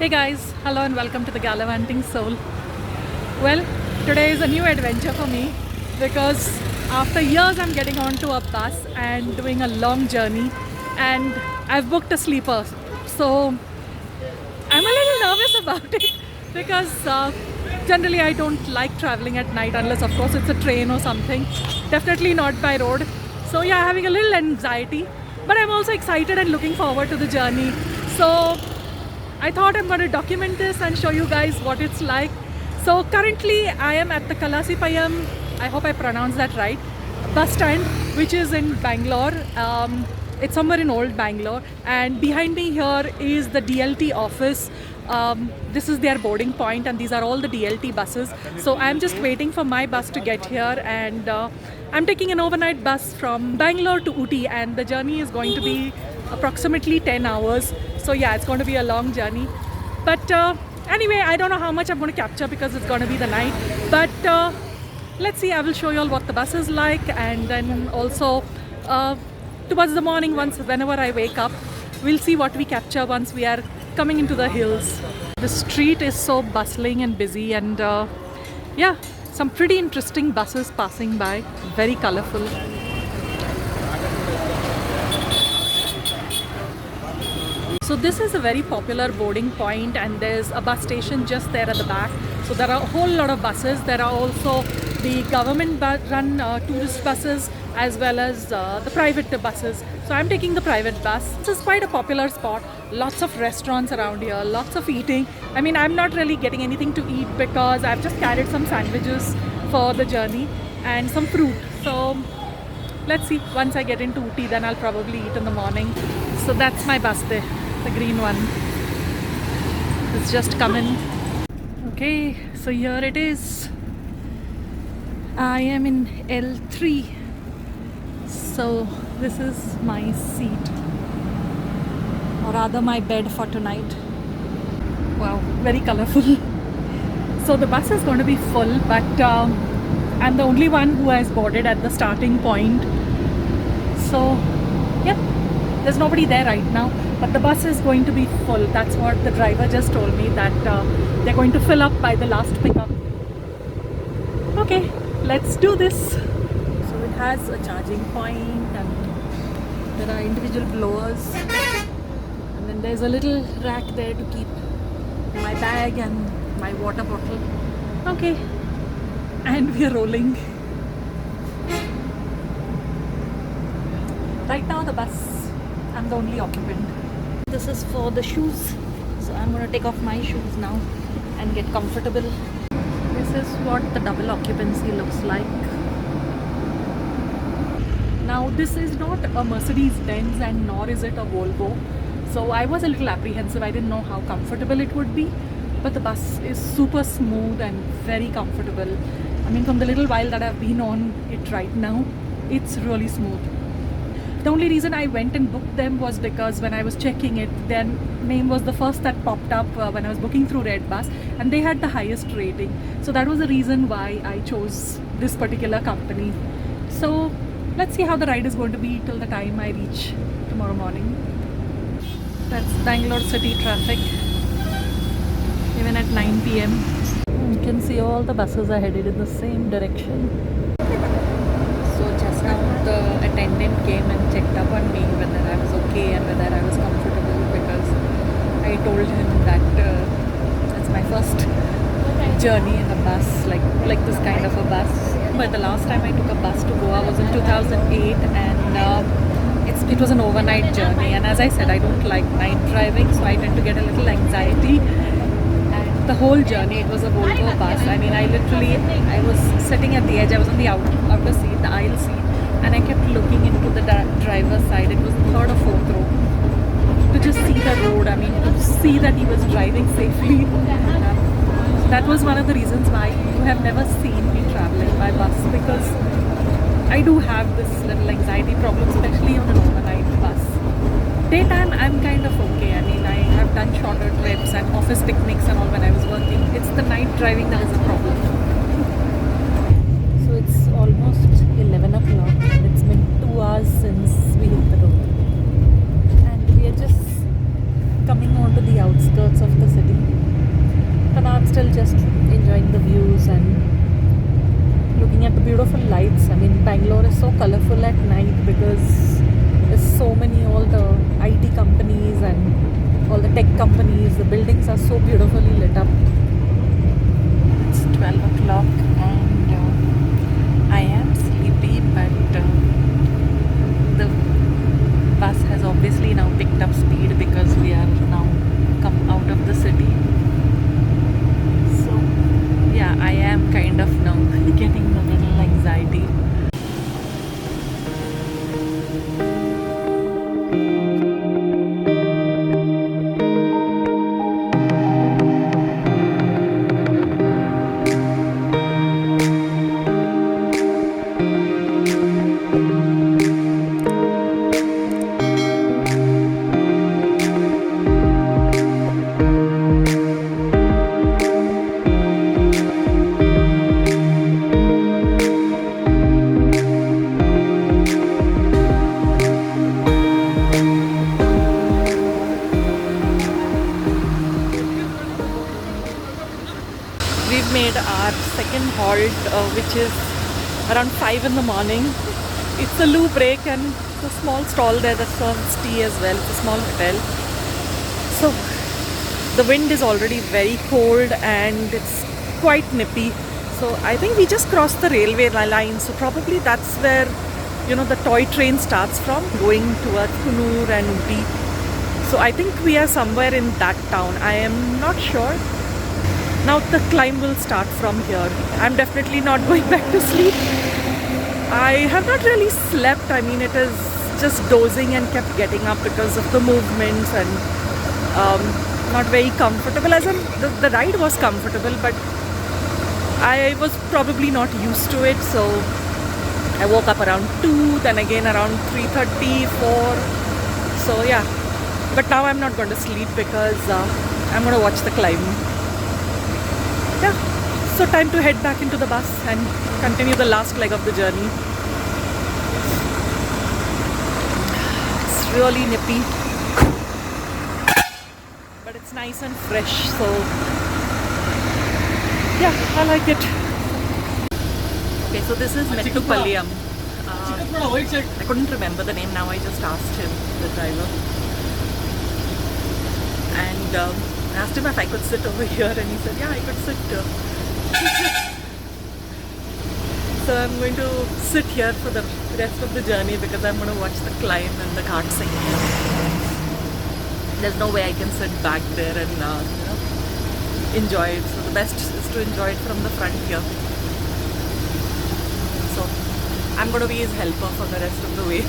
Hey guys, hello and welcome to the Gallivanting Soul. Well, today is a new adventure for me because after years I'm getting onto a bus and doing a long journey, and I've booked a sleeper. So I'm a little nervous about it because generally I don't like traveling at night unless of course it's a train or something. Definitely not by road. So yeah, having a little anxiety, but I'm also excited and looking forward to the journey. So I thought I'm going to document this and show you guys what it's like. So currently I am at the Kalasipayam, I hope I pronounced that right, bus stand, which is in Bangalore. It's somewhere in old Bangalore, and behind me here is the DLT office. This is their boarding point and these are all the DLT buses. So I'm just waiting for my bus to get here, and I'm taking an overnight bus from Bangalore to Ooty, and the journey is going to be approximately 10 hours. So yeah, it's going to be a long journey. But anyway, I don't know how much I'm going to capture because it's going to be the night. But let's see, I will show you all what the bus is like, and then also towards the morning, whenever I wake up, we'll see what we capture once we are coming into the hills. The street is so bustling and busy, and yeah, some pretty interesting buses passing by, very colorful. So this is a very popular boarding point, and there's a bus station just there at the back. So there are a whole lot of buses. There are also the government run tourist buses as well as the private buses. So I'm taking the private bus. This is quite a popular spot. Lots of restaurants around here, lots of eating. I mean, I'm not really getting anything to eat because I've just carried some sandwiches for the journey and some fruit. So let's see, once I get into Ooty, then I'll probably eat in the morning. So that's my bus there, the green one. It's just coming. Okay, so here it is. I am in L3. So this is my seat, or rather my bed for tonight. Wow, very colorful. So the bus is going to be full, but I'm the only one who has boarded at the starting point. So yep, there's nobody there right now, but the bus is going to be full. That's what the driver just told me, that they're going to fill up by the last pickup. Okay, let's do this. So it has a charging point, and there are individual blowers, and then there's a little rack there to keep my bag and my water bottle. Okay, and we are rolling. Right now the bus, I'm the only occupant. This is for the shoes, so I'm going to take off my shoes now and get comfortable. This is what the double occupancy looks like. Now this is not a Mercedes-Benz and nor is it a Volvo, so I was a little apprehensive. I didn't know how comfortable it would be, but the bus is super smooth and very comfortable. I mean, from the little while that I've been on it right now, it's really smooth. The only reason I went and booked them was because when I was checking it, their name was the first that popped up when I was booking through Redbus, and they had the highest rating. So that was the reason why I chose this particular company. So let's see how the ride is going to be till the time I reach tomorrow morning. That's Bangalore city traffic, even at 9 p.m. You can see all the buses are headed in the same direction. So just now the attendant came and checked up on me whether I was okay and whether I was comfortable, because I told him that it's my first journey in a bus, like this kind of a bus. But the last time I took a bus to Goa was in 2008, and it was an overnight journey, and as I said, I don't like night driving, so I tend to get a little anxiety. And the whole journey, it was a Volvo bus. I mean, I was sitting at the edge, I was on the outer seat, the aisle seat, and I kept looking into the driver's side. It was the third or fourth row, to just see the road. I mean, to see that he was driving safely. That was one of the reasons why you have never seen me traveling by bus, because I do have this little anxiety problem, especially on an overnight bus. Daytime, I'm kind of okay. I mean, I have done shorter trips and office picnics and all when I was working. It's the night driving that is a problem. So it's almost 11 o'clock, and it's been 2 hours since we hit the road. And we are just coming onto the outskirts of the city. beautiful lights. I mean, Bangalore is so colorful at night because there's so many, all the IT companies and all the tech companies. The buildings are so beautifully lit up. It's 12 o'clock and I am sleepy, but the bus has obviously now picked up speed because we are now come out of the city. So yeah, I am kind of now getting a little anxiety. We've made our second halt, which is around 5 in the morning. It's a loo break and it's a small stall there that serves tea as well. It's a small hotel. So the wind is already very cold and it's quite nippy. So I think we just crossed the railway line. So probably that's where, you know, the toy train starts from, going towards Kunur and Uti. So I think we are somewhere in that town. I am not sure. Now the climb will start from here. I'm definitely not going back to sleep. I have not really slept. I mean, it is just dozing and kept getting up because of the movements and not very comfortable. As in, the ride was comfortable, but I was probably not used to it. So I woke up around 2, then again around 3:30, 4. So yeah, but now I'm not going to sleep because I'm going to watch the climb. Yeah, so time to head back into the bus and continue the last leg of the journey. It's really nippy, but it's nice and fresh, so yeah, I like it. Okay, so this is Mettupalayam. I couldn't remember the name now, I just asked him, the driver. And I asked him if I could sit over here and he said, yeah, I could sit. So I'm going to sit here for the rest of the journey because I'm going to watch the climb and the kart singing. There's no way I can sit back there and enjoy it. So the best is to enjoy it from the front here. So I'm going to be his helper for the rest of the way.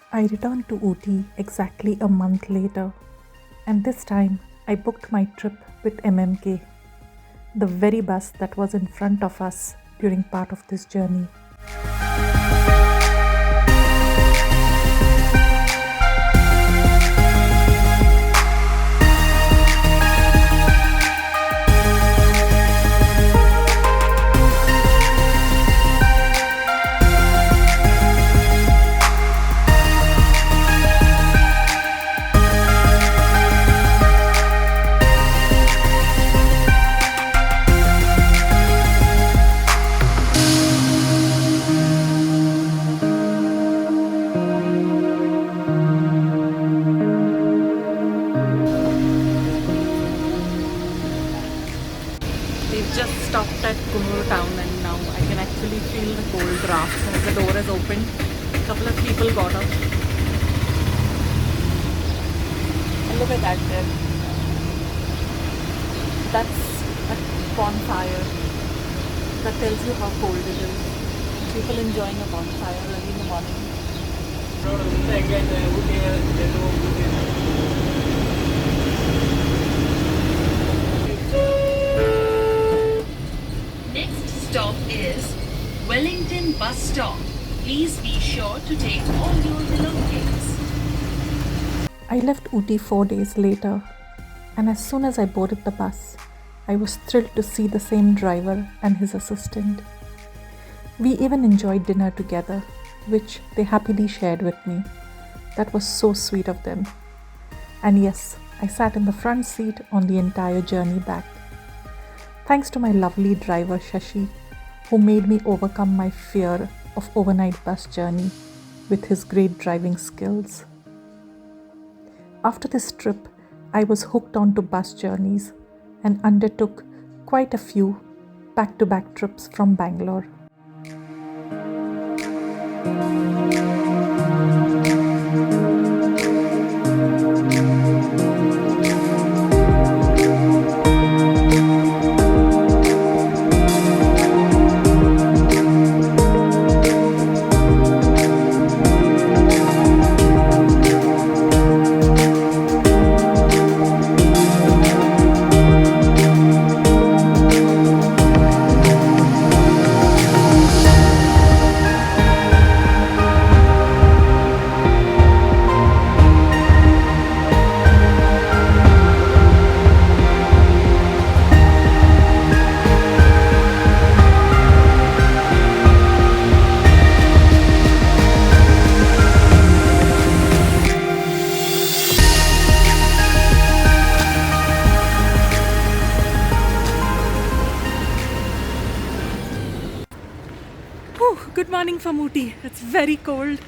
I returned to Ooty exactly a month later, and this time I booked my trip with MMK, the very bus that was in front of us during part of this journey. We've just stopped at Kunur town and now I can actually feel the cold draft as the door is opened. A couple of people got up. And look at that there. That's a bonfire. That tells you how cold it is. People enjoying a bonfire early in the morning. Next stop is Wellington bus stop. Please be sure to take all your belongings. I left Ooty 4 days later, and as soon as I boarded the bus, I was thrilled to see the same driver and his assistant. We even enjoyed dinner together, which they happily shared with me. That was so sweet of them. And yes, I sat in the front seat on the entire journey back. Thanks to my lovely driver Shashi, who made me overcome my fear of overnight bus journey with his great driving skills. After this trip, I was hooked onto bus journeys and undertook quite a few back-to-back trips from Bangalore. Good morning from Ooty. It's very cold.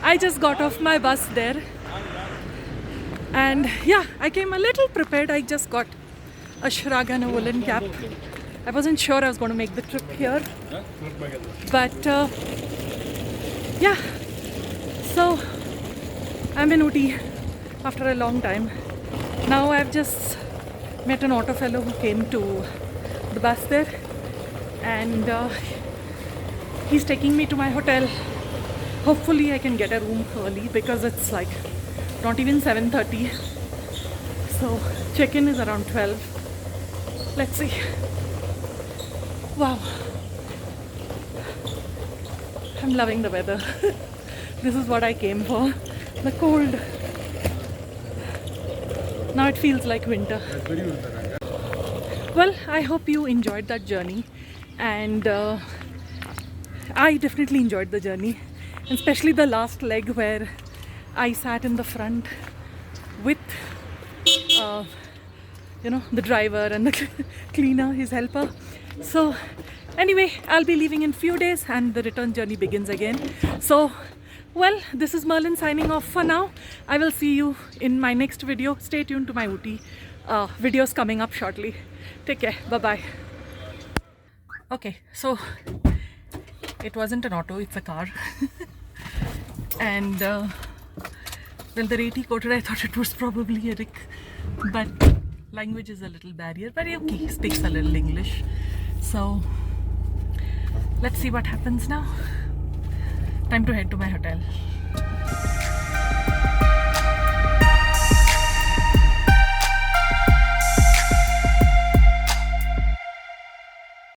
I just got off my bus there. And yeah, I came a little prepared. I just got a shrug and a woolen cap. I wasn't sure I was going to make the trip here. But yeah, so I'm in Ooty after a long time. Now I've just met an auto fellow who came to the bus there. And he's taking me to my hotel. Hopefully I can get a room early because it's like not even 7:30. So check-in is around 12. Let's see. Wow. I'm loving the weather. This is what I came for. The cold. Now it feels like winter. Well, I hope you enjoyed that journey. And I definitely enjoyed the journey, especially the last leg where I sat in the front with the driver and the cleaner, his helper. So anyway, I'll be leaving in few days and the return journey begins again. So well, this is Merlin signing off for now. I will see you in my next video. Stay tuned to my Ooty videos coming up shortly. Take care. Bye bye. Okay, so it wasn't an auto, it's a car. And well, the rate he quoted, I thought it was probably a Rick, but language is a little barrier. But okay, he speaks a little English. So let's see what happens now. Time to head to my hotel.